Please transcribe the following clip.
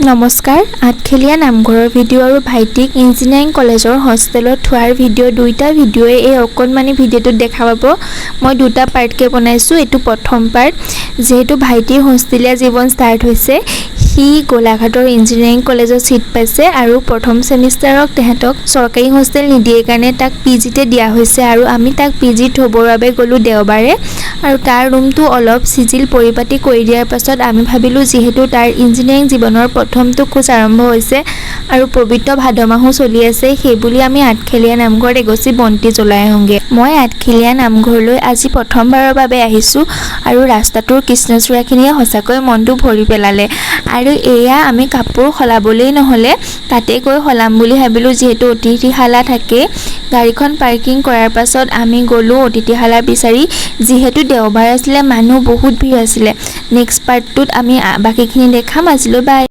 নমস্কাৰ আঠখেলীয়া নামঘৰৰ ভিডিঅ' আৰু ভাইটিক ইঞ্জিনিয়াৰিং কলেজৰ হষ্টেলত থোৱাৰ ভিডিঅ' দুইটা ভিডিঅ'য়ে এই অকণমানি ভিডিঅ'টোত দেখা পাব মই দুটা পাৰ্টকৈ বনাইছোঁ এইটো প্ৰথম পাৰ্ট যেহেতু ভাইটিৰ হোষ্টেলীয়া জীৱন ষ্টাৰ্ট হৈছে সি গোলাঘাটৰ ইঞ্জিনিয়াৰিং কলেজত সিট পাইছে আৰু প্ৰথম সেমিষ্টাৰক তেহেতক চৰকাৰী হোষ্টেল নিদিয়ে কাৰণে তাক পিজিতে দিয়া হৈছে আৰু আমি তাক পিজি থবৰ বাবে গ'লো দেওবাৰে আৰু তাৰ ৰুমটো অলপ সিজিল পৰিপাটি কৰি দিয়াৰ পাছত আমি ভাবিলোঁ যেহেতু তাৰ ইঞ্জিনিয়াৰিং জীৱনৰ প্ৰথমটো খোজ আৰম্ভ হৈছে আৰু পবিত্ৰ ভাদ মাহো চলি আছে সেইবুলি আমি আঠখেলীয়া নামঘৰত এগছি বন্তি জ্বলাই আহোঁগে মই আঠখেলীয়া নামঘৰলৈ আজি প্ৰথমবাৰৰ বাবে আহিছোঁ আৰু ৰাস্তাটোৰ কৃষ্ণচূড়াখিনিয়ে সঁচাকৈ মনটো ভৰি পেলালে আৰু এয়া আমি কাপোৰ সলাবলৈ নহ'লে তাতে গৈ সলাম বুলি ভাবিলোঁ যেহেতু অতিথিশালা থাকে গাড়ীখন পাৰ্কিং কৰাৰ পাছত আমি গ'লোঁ অতিথিশালা বিচাৰি যেহেতু দেওবাৰ আছিলে মানুহ বহুত ভিৰ আছিলে নেক্সট পাৰ্টটোত আমি বাকীখিনি দেখাম আজিলৈ বাই